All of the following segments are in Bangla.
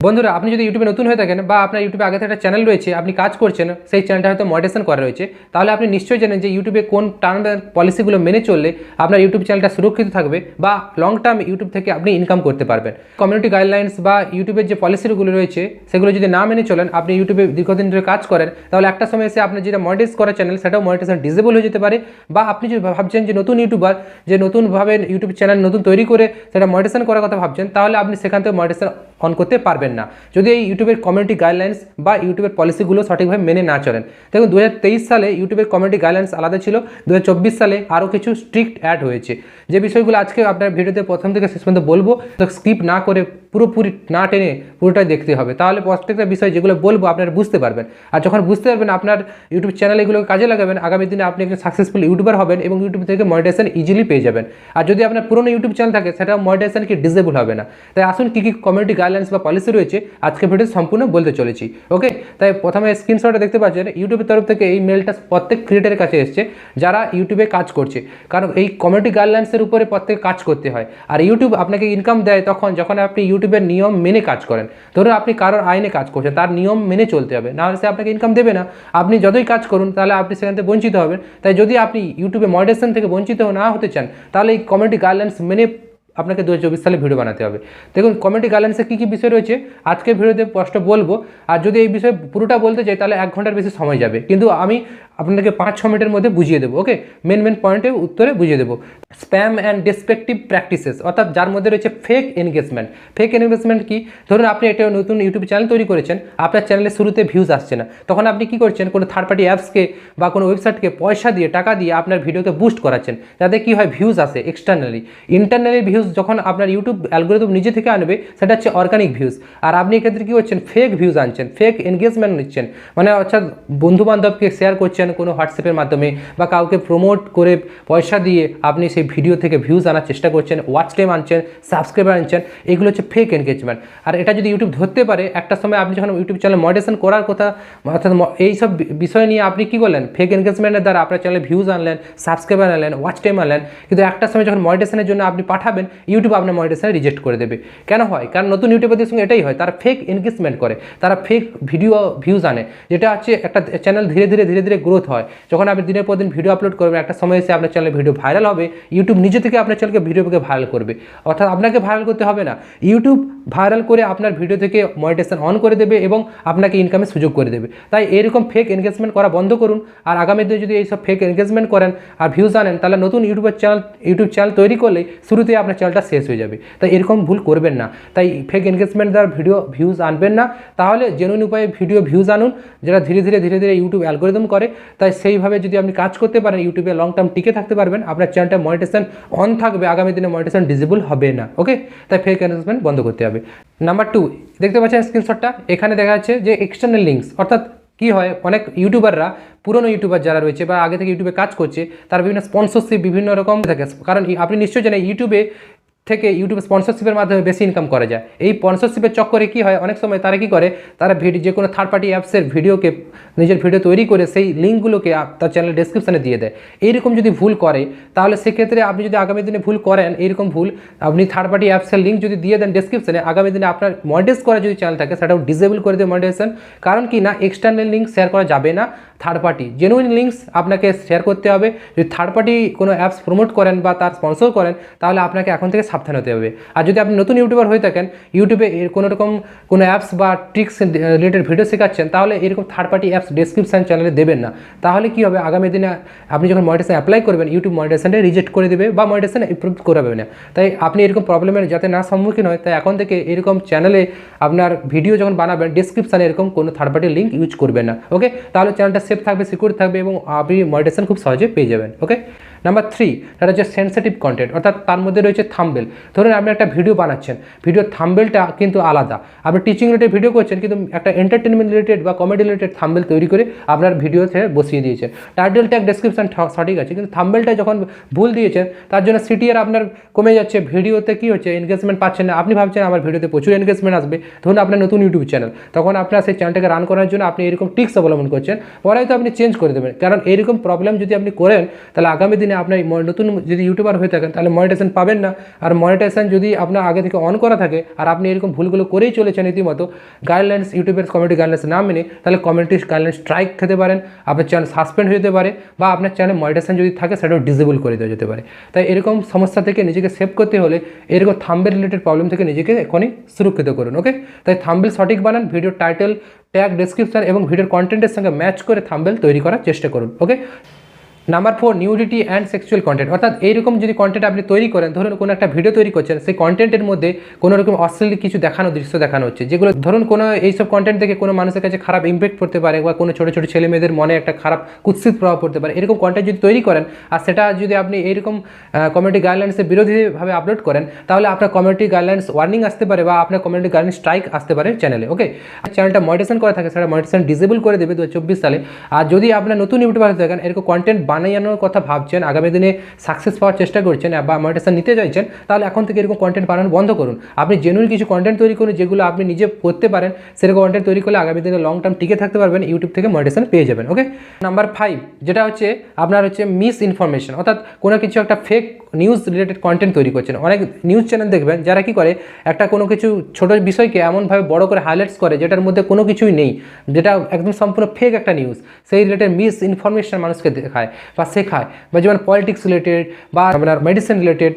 বন্ধুরা, আপনি যদি ইউটিউবে নতুন হয়ে থাকেন বা আপনার ইউটিউবে আগে থেকে একটা চ্যানেল রয়েছে, আপনি কাজ করছেন, সেই চ্যানেলটা হয়তো মনিটাইজেশন করা রয়েছে, তাহলে আপনি নিশ্চয়ই জানেন যে ইউটিউবে কোন টার্ম অ্যান্ড পলিসিগুলো মেনে চললে আপনার ইউটিউব চ্যানেলটা সুরক্ষিত থাকবে বা লং টার্ম ইউটিউব থেকে আপনি ইনকাম করতে পারবেন। কমিউনিটি গাইডলাইন্স বা ইউটিউবের যে পলিসিগুলো রয়েছে সেগুলো যদি না মেনে চলেন, আপনি ইউটিউবে দীর্ঘদিন ধরে কাজ করেন, তাহলে একটা সময় এসে আপনার যেটা মনিটাইজ করা চ্যানেল সেটাও মনিটাইজেশন ডিসেবল হয়ে যেতে পারে। বা আপনি যদি ভাবছেন যে নতুন ইউটিউবার, যে নতুনভাবে ইউটিউব চ্যানেল নতুন তৈরি করে সেটা মনিটাইজেশন করার কথা ভাবছেন, তাহলে আপনি সেখান থেকে মনিটাইজেশন অন করতে পারবেন না যদি এই ইউটিউবের কমিউনিটি গাইডলাইন্স বা ইউটিউবের পলিসিগুলো সঠিকভাবে মেনে না চলেন। দেখুন, 2023 সালে ইউটিউবের কমিউনিটি গাইডলাইন্স আলাদা ছিল, 2024 সালে আরও কিছু স্ট্রিক্ট অ্যাড হয়েছে, যে বিষয়গুলো আজকে আপনার ভিডিওতে প্রথম থেকে শেষ পর্যন্ত বলবো। তো স্কিপ না করে পুরোপুরি না টেনে পুরোটাই দেখতে হবে, তাহলে প্রত্যেকটা বিষয় যেগুলো বলবো আপনারা বুঝতে পারবেন। আর যখন বুঝতে পারবেন, আপনার ইউটিউব চ্যানেল এগুলোকে কাজে লাগাবেন, আগামী দিনে আপনি একজন সাকসেসফুল ইউটিউবার হবেন এবং ইউটিউব থেকে মনিটাইজেশন ইজিলি পেয়ে যাবেন। আর যদি আপনার পুরনো ইউটিউব চ্যানেল থাকে, সেটা মনিটাইজেশন কি ডিসেবল হবে না। তাই আসুন কী কী কমিউনিটি গাইডলাইন্স বা পলিসি রয়েছে আজকে ভিডিও সম্পূর্ণ বলতে চলেছি। ওকে, তাই প্রথমে স্ক্রিনশটে দেখতে পাচ্ছেন ইউটিউবের তরফ থেকে এই মেলটা প্রত্যেক ক্রিয়েটারের কাছে এসছে যারা ইউটিউবে কাজ করছে, কারণ এই কমিউনিটি গাইডলাইন্সের উপরে প্রত্যেকে কাজ করতে হয়। আর ইউটিউব আপনাকে ইনকাম দেয় যখন আপনি ইউটিউবের নিয়ম মেনে কাজ করেন। ধরুন আপনি কারোর আইনে কাজ করছেন, তার নিয়ম মেনে চলতে হবে, নাহলে সে আপনাকে ইনকাম দেবে না। আপনি যতই কাজ করুন, তাহলে আপনি সেখান থেকে বঞ্চিত হবেন। তাই যদি আপনি ইউটিউবে মনিটাইজেশন থেকে বঞ্চিত না হতে চান, তাহলে এই কমিউনিটি গাইডলাইন্স মেনে আপনাকে 2024 সালে ভিডিও বানাতে হবে। দেখুন, কমিউনিটি গাইডলাইন্সে কী কী বিষয় রয়েছে আজকে ভিডিওতে স্পষ্ট বলবো। আর যদি এই বিষয়ে পুরোটা বলতে চাই, তাহলে 1 ঘন্টার বেশি সময় যাবে, কিন্তু আমি আপনাকে 5-6 মিনিটের মধ্যে বুঝিয়ে দেবো। ওকে, মেন পয়েন্টে উত্তরে বুঝিয়ে দেবো। স্প্যাম অ্যান্ড ডিসপেক্টিভ প্র্যাকটিসেস, অর্থাৎ যার মধ্যে রয়েছে ফেক এনগেজমেন্ট। ফেক এনগেজমেন্ট কি? ধরুন আপনি একটা নতুন ইউটিউব চ্যানেল তৈরি করেছেন, আপনার চ্যানেলের শুরুতে ভিউজ আসছে না, তখন আপনি কী করছেন, কোনো থার্ড পার্টি অ্যাপসকে বা কোনো ওয়েবসাইটকে পয়সা দিয়ে, টাকা দিয়ে আপনার ভিডিওকে বুস্ট করাচ্ছেন, যাতে কী হয়, ভিউজ আসে এক্সটার্নালি। ইন্টারনালি ভিউজ যখন আপনার ইউটিউব অ্যালগোরিদম নিজে থেকে আনবে, সেটা হচ্ছে অর্গানিক ভিউজ। আর আপনি এক্ষেত্রে কী করছেন, ফেক ভিউজ আনছেন, ফেক এনগেজমেন্ট নিচ্ছেন, মানে অর্থাৎ বন্ধুবান্ধবকে শেয়ার করছেন কোনো হোয়াটসঅ্যাপের মাধ্যমে বা কাউকে প্রমোট করে পয়সা দিয়ে আপনি সেই ভিডিও থেকে ভিউজ আনার চেষ্টা করছেন, ওয়াচ টাইম আনছেন, সাবস্ক্রাইবার আনছেন। এগুলো হচ্ছে ফেক এনগেজমেন্ট। আর এটা যদি ইউটিউব ধরতে পারে, একটা সময় আপনি যখন ইউটিউব চ্যানেল মনিটাইজেশন করার কথা, অর্থাৎ এইসব বিষয় নিয়ে আপনি কী করলেন, ফেক এনগেজমেন্টের দ্বারা আপনার চ্যানেলে ভিউজ আনলেন, সাবস্ক্রাইবার আনলেন, ওয়াচ টাইম আনলেন, কিন্তু একটা সময় যখন মনিটাইজেশনের জন্য আপনি পাঠাবেন, ইউটিউব আপনার মনিটাইজেশন রিজেক্ট করে দেবে। কেন হয়? কারণ নতুন ইউটিউবারদের সঙ্গে এটাই হয়, তারা ফেক এনগেজমেন্ট করে, তারা ফেক ভিউজ আনে, যেটা হচ্ছে একটা চ্যানেল ধীরে ধীরে গ্রোথ হয়। যখন আপনি দিনের পর দিন ভিডিও আপলোড করবেন, একটা সময় এসে আপনার চ্যানেলে ভিডিও ভাইরাল হবে, ইউটিউব নিজে থেকে আপনার চ্যানেলকে ভিডিওকে ভাইরাল করবে। অর্থাৎ আপনাকে ভাইরাল করতে হবে না, ইউটিউব ভাইরাল করে আপনার ভিডিও থেকে মনিটাইজেশন অন করে দেবে এবং আপনাকে ইনকামের সুযোগ করে দেবে। তাই এরকম ফেক এনগেজমেন্ট করা বন্ধ করুন। আর আগামী দিনে যদি এইসব ফেক এনগেজমেন্ট করেন আর ভিউজ আনেন, তাহলে নতুন ইউটিউব চ্যানেল তৈরি করলেই শুরুতেই আপনার চ্যানেলটা শেষ হয়ে যাবে। তাই এরকম ভুল করবেন না। তাই ফেক এনগেজমেন্ট দ্বারা ভিউজ আনবেন না, তাহলে জেনুইন উপায়ে ভিউজ আনুন, যেটা ধীরে ধীরে ইউটিউব অ্যালগোরিদম করে। তাই সেইভাবে যদি আপনি কাজ করতে পারেন, ইউটিউবে লং টার্ম টিকে থাকতে পারবেন, আপনার চ্যানেলটা মনিটাইজেশন অন থাকবে, আগামী দিনে মনিটাইজেশন ডিসেবল হবে না। ওকে, তাই ফেক এনগেজমেন্ট বন্ধ করতে হবে। নাম্বার 2, দেখতে পাচ্ছেন স্ক্রিনশটটা, এখানে দেখা যাচ্ছে যে এক্সটার্নাল লিঙ্কস, অর্থাৎ কী হয়, অনেক ইউটিউবাররা, পুরনো ইউটিউবার যারা রয়েছে বা আগে থেকে ইউটিউবে কাজ করছে, তার বিভিন্ন স্পন্সরশিপ বিভিন্ন রকম থাকে। কারণ আপনি নিশ্চয়ই জানেন ইউটিউবে স্পন্সরশিপের মাধ্যমে বেশি ইনকাম করা যায়। এই স্পন্সরশিপের চক্করে কী হয়, অনেক সময় তারা কী করে, তারা যে কোনো থার্ড পার্টি অ্যাপসের ভিডিওকে, নিজের ভিডিও তৈরি করে সেই লিঙ্কগুলোকে তার চ্যানেল ডেসক্রিপশানে দিয়ে দেয়। এইরকম যদি ভুল করে, তাহলে সেক্ষেত্রে আপনি যদি আগামী দিনে ভুল করেন, এইরকম ভুল, আপনি থার্ড পার্টি অ্যাপসের লিঙ্ক যদি দিয়ে দেন ডেসক্রিপশানে, আগামী দিনে আপনার মনিটাইজ করা যদি চ্যানেল থাকে, সেটাও ডিসেবল করে দেবে মনিটাইজেশন। কারণ কি না, এক্সটার্নাল লিঙ্ক শেয়ার করা যাবে না, থার্ড পার্টি জেনুইন লিঙ্কস আপনাকে শেয়ার করতে হবে। যদি থার্ড পার্টি কোনো অ্যাপস প্রমোট করেন বা তার স্পন্সর করেন, তাহলে আপনাকে এখন থেকে সাবধান হতে হবে। আর যদি আপনি নতুন ইউটিউবার হয়ে থাকেন, ইউটিউবে কোনো অ্যাপস বা ট্রিক্স রিলেটেড ভিডিও শেখাচ্ছেন, তাহলে এরকম থার্ড পার্টি অ্যাপস ডেসক্রিপশন চ্যানেলে দেবেন না। তাহলে কী হবে, আগামী দিনে আপনি যখন মনিটাইজেশন অ্যাপ্লাই করবেন, ইউটিউব মনিটাইজেশনটা রিজেক্ট করে দেবে বা মনিটাইজেশন অ্যাপ্রুভ করাবে না। তাই আপনি এরকম প্রবলেমের যাতে না সম্মুখীন হয়, তাই এখন থেকে এরকম চ্যানেলে আপনার ভিডিও যখন বানাবেন, ডেসক্রিপশানে এরকম কোনো থার্ড পার্টি লিঙ্ক ইউজ করবেন না। ওকে, তাহলে চ্যানেলটা সেফ থাকবে, সিকিউর থাকবে এবং আপনি মনিটাইজেশন খুব সহজে পেয়ে যাবেন। ওকে, নাম্বার 3, সেটা হচ্ছে সেন্সিটিভ কন্টেন্ট, অর্থাৎ তার মধ্যে রয়েছে থাম্বনেল। ধরুন আপনি একটা ভিডিও বানাচ্ছেন, ভিডিওর থাম্বনেলটা কিন্তু আলাদা, আপনি টিচিং রিলেটেড ভিডিও করছেন, কিন্তু একটা এন্টারটেনমেন্ট রিলেটেড বা কমেডি রিলেটেড থাম্বনেল তৈরি করে আপনার ভিডিওতে বসিয়ে দিয়েছেন। টাইটেল ট্যাগ ডেসক্রিপশন সঠিক আছে, কিন্তু থাম্বনেলটা যখন ভুল দিয়েছেন, তার জন্য সিটিআর আপনার কমে যাচ্ছে, ভিডিওতে কী হচ্ছে, এনগেজমেন্ট পাচ্ছেন না। আপনি ভাবছেন আমার ভিডিওতে প্রচুর এনগেজমেন্ট আসবে, ধরুন আপনার নতুন ইউটিউব চ্যানেল, তখন আপনার সেই চ্যানেলটাকে রান করার জন্য আপনি এরকম টিক্স অবলম্বন করছেন, পরে হয়তো আপনি চেঞ্জ করে দেবেন। কারণ এরকম প্রবলেম যদি আপনি করেন, তাহলে আগামী দিনে দিনে আপনার নতুন যদি ইউটিউবার হয়ে থাকেন তাহলে মনিটাইজেশন পাবেন না। আর মনিটাইজেশন যদি আপনার আগে থেকে অন করা থাকে আর আপনি এরকম ভুলগুলো করেই চলেছেন রীতিমতো, গাইডলাইন্স ইউটিউবের কমিউনিটি গাইডলাইন্স না মেনে, তাহলে কমিউনিটি গাইডলাইন্স স্ট্রাইক খেতে পারেন, আপনার চ্যানেল সাসপেন্ড হয়ে যেতে পারে, বা আপনার চ্যানেলে মনিটাইজেশন যদি থাকে সেটাও ডিসেবল করে দেওয়া যেতে পারে। তাই এরকম সমস্যা থেকে নিজেকে সেভ করতে হলে এরকম থাম্বেল রিলেটেড প্রবলেম থেকে নিজেকে এখনই সুরক্ষিত করুন। ওকে, তাই থাম্বেল সঠিক বানান, ভিডিও টাইটেল, ট্যাগ, ডেসক্রিপশন এবং ভিডিওর কন্টেন্টের সঙ্গে ম্যাচ করে থাম্বেল তৈরি করার চেষ্টা করুন। Okay, number 4, nudity and sexual content. অর্থাৎ এইরকম যদি কন্টেন্ট আপনি তৈরি করেন, ধরুন কোনো একটা ভিডিও তৈরি করছেন, সেই কন্টেন্টের মধ্যে কোনো রকম অশ্লীল কিছু দৃশ্য দেখানো হচ্ছে, যেগুলো ধরুন কোনো এইসব কন্টেন্ট থেকে কোনো মানুষের কাছে খারাপ ইম্প্যাক্ট পড়তে পারে, বা কোনো ছোটো ছোটো ছেলে মেয়েদের মনে একটা খারাপ কুৎসিত প্রভাব পড়তে পারে, এরকম কন্টেন্ট যদি তৈরি করেন আর সেটা যদি আপনি এইরকম কমিউনিটি গাইডলাইন্সের বিরোধীভাবে আপলোড করেন, তাহলে আপনার কমিউনিটি গাইডলাইন্স ওয়ার্নিং আসতে পারে বা আপনার কমিউনিটি গাইডলাইন্স স্ট্রাইক আসতে পারে চ্যানেলে। ওকে, চ্যানেলটা মনিটাইজেশন করা থাকে সেটা মনিটাইজেশন ডিসেবল করে দেবে 2024 সালে। আর যদি আপনার নতুন ইউটিউবার হয়ে থাকেন, এরকম কন্টেন্ট বানানোর কথা ভাবছেন, আগামী দিনে সাকসেস পাওয়ার চেষ্টা করছেন বা মনিটাইজেশন নিতে চাইছেন, তাহলে এখন থেকে এরকম কন্টেন্ট বানানো বন্ধ করুন। আপনি জেনুইন কিছু কন্টেন্ট তৈরি করুন যেগুলো আপনি নিজে করতে পারেন, সেরকম কন্টেন্ট তৈরি করলে আগামী দিনে লং টার্ম টিকে থাকতে পারবেন, ইউটিউব থেকে মনিটাইজেশন পেয়ে যাবেন। ওকে, নাম্বার 5 যেটা হচ্ছে আপনার হচ্ছে মিস ইনফরমেশন, অর্থাৎ কোনো কিছু একটা ফেক নিউজ রিলেটেড কন্টেন্ট তৈরি করছেন। অনেক নিউজ চ্যানেল দেখবেন যারা কি করে, একটা কোনো কিছু ছোটো বিষয়কে এমনভাবে বড় করে হাইলাইটস করে যেটার মধ্যে কোনো কিছুই নেই, যেটা একদম সম্পূর্ণ ফেক একটা নিউজ, সেই রিলেটেড মিস ইনফরমেশন মানুষকে দেখায় বা শেখায়, বা যেমন পলিটিক্স রিলেটেড বা আপনার মেডিসিন রিলেটেড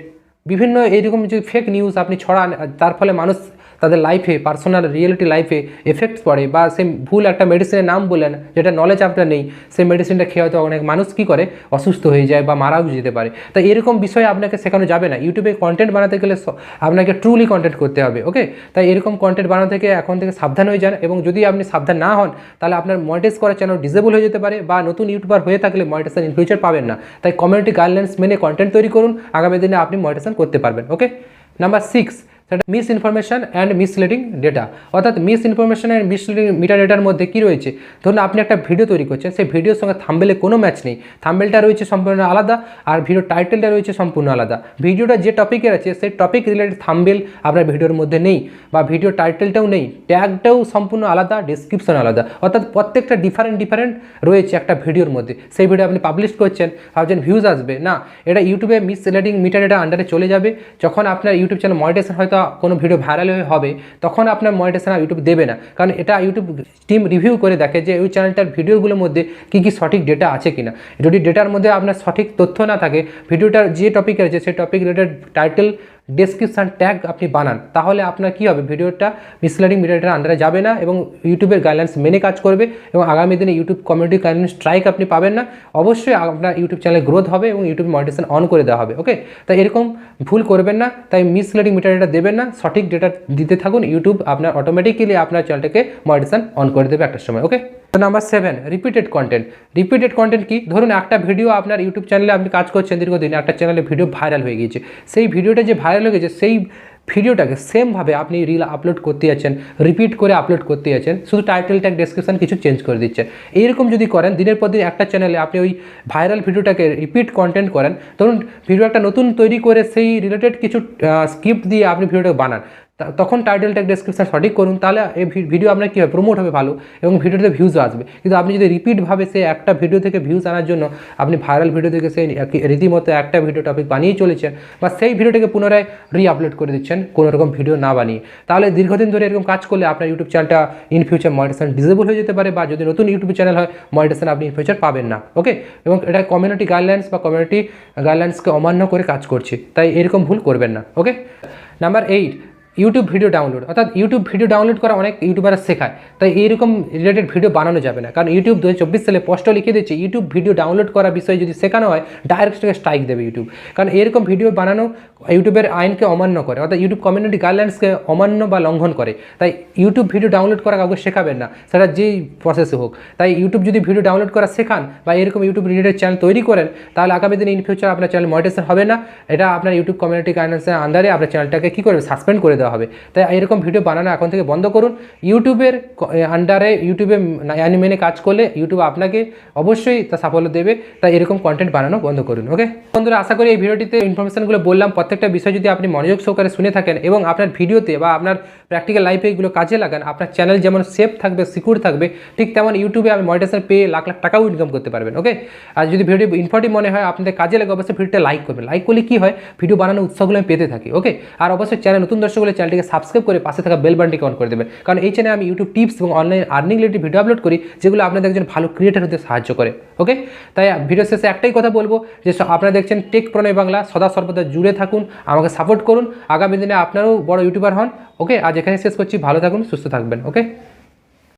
বিভিন্ন এইরকম যে ফেক নিউজ আপনি ছড়ান, তার ফলে মানুষ তাদের লাইফে, পার্সোনাল রিয়েলিটি লাইফে এফেক্ট পড়ে, বা সে ভুল একটা মেডিসিনের নাম বলেন যেটা নলেজ আপনার নেই, সেই মেডিসিনটা খেয়ে হয়তো অনেক মানুষ কী করে অসুস্থ হয়ে যায় বা মারাও যেতে পারে। তো এরকম বিষয়ে আপনাকে শেখানো যাবে না। ইউটিউবে কন্টেন্ট বানাতে গেলে আপনাকে ট্রুলি কন্টেন্ট করতে হবে। ওকে, তাই এরকম কন্টেন্ট বানানো থেকে এখন থেকে সাবধান হয়ে যান, এবং যদি আপনি সাবধান না হন তাহলে আপনার মনিটাইজ করা চ্যানেল ডিসেবল হয়ে যেতে পারে, বা নতুন ইউটিউবার হয়ে থাকলে মনিটাইজেশন ইন ফিউচার পাবেন না। তাই কমিউনিটি গাইডলাইন্স মেনে কন্টেন্ট তৈরি করুন, আগামী দিনে আপনি মনিটাইজেশন করতে পারবেন। ওকে, নাম্বার 6 সেটা miss information and misleading data. অর্থাৎ মিস ইনফরমেশন অ্যান্ড মিসলিডিং মিটা ডেটার মধ্যে কী রয়েছে, ধরুন আপনি একটা ভিডিও তৈরি করছেন, সেই ভিডিওর সঙ্গে থাম্বেলে কোনো ম্যাচ নেই, থাম্বেলটা রয়েছে সম্পূর্ণ আলাদা আর ভিডিও টাইটেলটা রয়েছে সম্পূর্ণ আলাদা, ভিডিওটা যে টপিকের আছে সেই টপিক রিলেটেড থাম্বেল আপনার ভিডিওর মধ্যে নেই, বা ভিডিও টাইটেলটাও নেই, ট্যাগটাও সম্পূর্ণ আলাদা, ডিসক্রিপশন আলাদা, অর্থাৎ প্রত্যেকটা ডিফারেন্ট রয়েছে একটা ভিডিওর মধ্যে। সেই ভিডিও আপনি পাবলিশ করছেন, ভাবছেন ভিউজ আসবে না, এটা ইউটিউবে মিসলিডিং মিটা ডেটা আন্ডারে চলে যাবে। যখন আপনার ইউটিউব চ্যানেল মনিটাইজেশন হয়তো কোনো ভিডিও ভাইরাল হবে, তখন আপনার মনিটাইজেশন ইউটিউব দেবে না, কারণ এটা ইউটিউব টিম রিভিউ করে দেখে যে ওই চ্যানেলটার ভিডিওগুলোর মধ্যে কী কী সঠিক ডেটা আছে কিনা। যদি ডেটার মধ্যে আপনার সঠিক তথ্য না থাকে, ভিডিওটার যে টপিক আছে সেই topic related title, description, tag আপনি বানান, তাহলে আপনার কী হবে, ভিডিওটা মিসলিডিং মিডিয়াটার আন্ডারে যাবে না এবং ইউটিউবের গাইডলাইন্স মেনে কাজ করবে, এবং আগামী দিনে ইউটিউব কমিউনিটি গাইডলাইন্স স্ট্রাইক আপনি পাবেন না। অবশ্যই আপনার ইউটিউব চ্যানেল গ্রোথ হবে এবং ইউটিউব মনিটাইজেশন অন করে দেওয়া হবে। ওকে, তাই এরকম ভুল করবেন না, তাই মিসলিডিং মিডিয়া দেবেন না, সঠিক ডেটা দিতে থাকুন, ইউটিউব আপনার অটোমেটিক্যালি আপনার চ্যানেলটাকে মনিটাইজেশন অন করে দেবে একটা সময়। Okay, number 7 repeated content. Repeated content কি, ধরুন একটা ভিডিও আপনার ইউটিউব চ্যানেলে আপনি কাজ করছেন দীর্ঘদিন, একটা চ্যানেলে ভিডিও ভাইরাল হয়ে গিয়েছে, সেই ভিডিওটা যে ভাইরাল হয়ে গেছে সেই ভিডিওটাকে সেমভাবে আপনি রিল আপলোড করতে যাচ্ছেন, রিপিট করে আপলোড করতে যাচ্ছেন, শুধু টাইটেল ট্যাগ ডেসক্রিপশন কিছু চেঞ্জ করে দিচ্ছেন। এইরকম যদি করেন, দিনের পর দিন একটা চ্যানেলে আপনি ওই ভাইরাল ভিডিওটাকে রিপিট কন্টেন্ট করেন, ধরুন ভিডিও একটা নতুন তৈরি করে সেই রিলেটেড কিছু স্ক্রিপ্ট দিয়ে আপনি ভিডিওটা বানান, তখন টাইটেল ট্যাগ ডেসক্রিপশন সঠিক করুন, তাহলে এই ভিডিও আপনার কী হবে, প্রমোট হবে ভালো এবং ভিডিওতে ভিউজও আসবে। কিন্তু আপনি যদি রিপিটভাবে সেই একটা ভিডিও থেকে ভিউজ আনার জন্য আপনি ভাইরাল ভিডিও থেকে সেই রীতিমতো একটা ভিডিও টপিক বানিয়ে চলেছেন, বা সেই ভিডিওটাকে পুনরায় আপলোড করে দিচ্ছেন কোনো রকম ভিডিও না বানিয়ে, তাহলে দীর্ঘদিন ধরে এরকম কাজ করলে আপনার ইউটিউব চ্যানেলটা ইন ফিউচার মনিটাইজেশন ডিসেবল হয়ে যেতে পারে, বা যদি নতুন ইউটিউব চ্যানেল হয় মনিটাইজেশন আপনি ইন ফিউচার পাবেন না। ওকে, এবং এটা কমিউনিটি গাইডলাইন্স বা কমিউনিটি গাইডলাইন্সকে অমান্য করে কাজ করছে, তাই এরকম ভুল করবেন না। ওকে, নাম্বার 8 ইউটিউব ভিডিও ডাউনলোড। অর্থাৎ ইউটিউব ভিডিও ডাউনলোড করা অনেক ইউটিউবাররা শেখায়, তাই এইরকম রিলেটেড ভিডিও বানানো যাবে না, কারণ ইউটিউব 2024 সালে স্পষ্ট লিখে দিচ্ছে ইউটিউব ভিডিও ডাউনলোড করার বিষয়ে যদি শেখানো হয় ডাইরেক্ট স্ট্রাইক দেবে ইউটিউব, কারণ এরকম ভিডিও বানানো ইউটিউবের আইনকে অমান্য করে, অর্থাৎ ইউটিউব কমিউনিটি গাইডলাইন্সকে অমান্য বা লঙ্ঘন করে। তাই ইউটিউব ভিডিও ডাউনলোড করা কাউকে শেখাবেন না, সেটা যেই প্রসেসে হোক। তাই ইউটিউব যদি ভিডিও ডাউনলোড করা শেখান বা এরকম ইউটিউব রিলেটেড চ্যানেল তৈরি করেন, তাহলে আগামী দিনে ইন ফিউচার আপনার চ্যানেল মনিটাইজেশন হবে না, এটা আপনার ইউটিউব কমিউনিটি গাইডলাইন্সের আন্ডারে আপনার চ্যানেলটাকে কী করবে, সাসপেন্ড করে দেওয়া হবে। তাই এরকম ভিডিও বানানো এখন থেকে বন্ধ করুন। ইউটিউবের আন্ডারে ইউটিউবে আইন মেনে কাজ করলে ইউটিউব আপনাকে অবশ্যই তা সাফল্য দেবে, তাই এরকম কন্টেন্ট বানানো বন্ধ করুন। ওকে বন্ধুরা, আশা করি এই ভিডিওটিতে ইনফরমেশনগুলো বললাম প্রত্যেকটা বিষয় যদি আপনি মনোযোগ সহকারে শুনে থাকেন এবং আপনার ভিডিওতে বা আপনার প্র্যাকটিক্যাল লাইফে এগুলো কাজে লাগান, আপনার চ্যানেল যেমন সেফ থাকবে, সিকিউর থাকবে, ঠিক তেমন ইউটিউবে আমি মনিটাইজেশন পেয়ে লাখ লাখ টাকাও ইনকাম করতে পারবেন। ওকে, আর যদি ভিডিও ইনফর্মেটিভ মনে হয়, আপনাদের কাজে লাগে, অবশ্যই ভিডিওটা লাইক করবেন। লাইক করলে কী হয়, ভিডিও বানানোর উৎসাহগুলো আমি পেতে থাকি। ওকে, আর অবশ্যই চ্যানেল নতুন দর্শক হলে চ্যানেলটিকে সাবস্ক্রাইব করে পাশে থাকা বেল বাটনটিকে অন করে দেবেন, কারণ এই চ্যানেলে আমি ইউটিউব টিপস এবং online earning related video upload করি, যেগুলো আপনাদের একজন ভালো ক্রিয়েটার হতে সাহায্য করে। ওকে, তাই ভিডিও শেষে একটাই কথা বলবো যে আপনারা দেখছেন টেক প্রণয় বাংলা, সদা সর্বদা জুড়ে থাকুন, আমাকে সাপোর্ট করুন, আগামী দিনে আপনারাও বড় ইউটিউবার হন। ওকে, আজ এখানে শেষ করছি, ভালো থাকুন, সুস্থ থাকবেন। ওকে।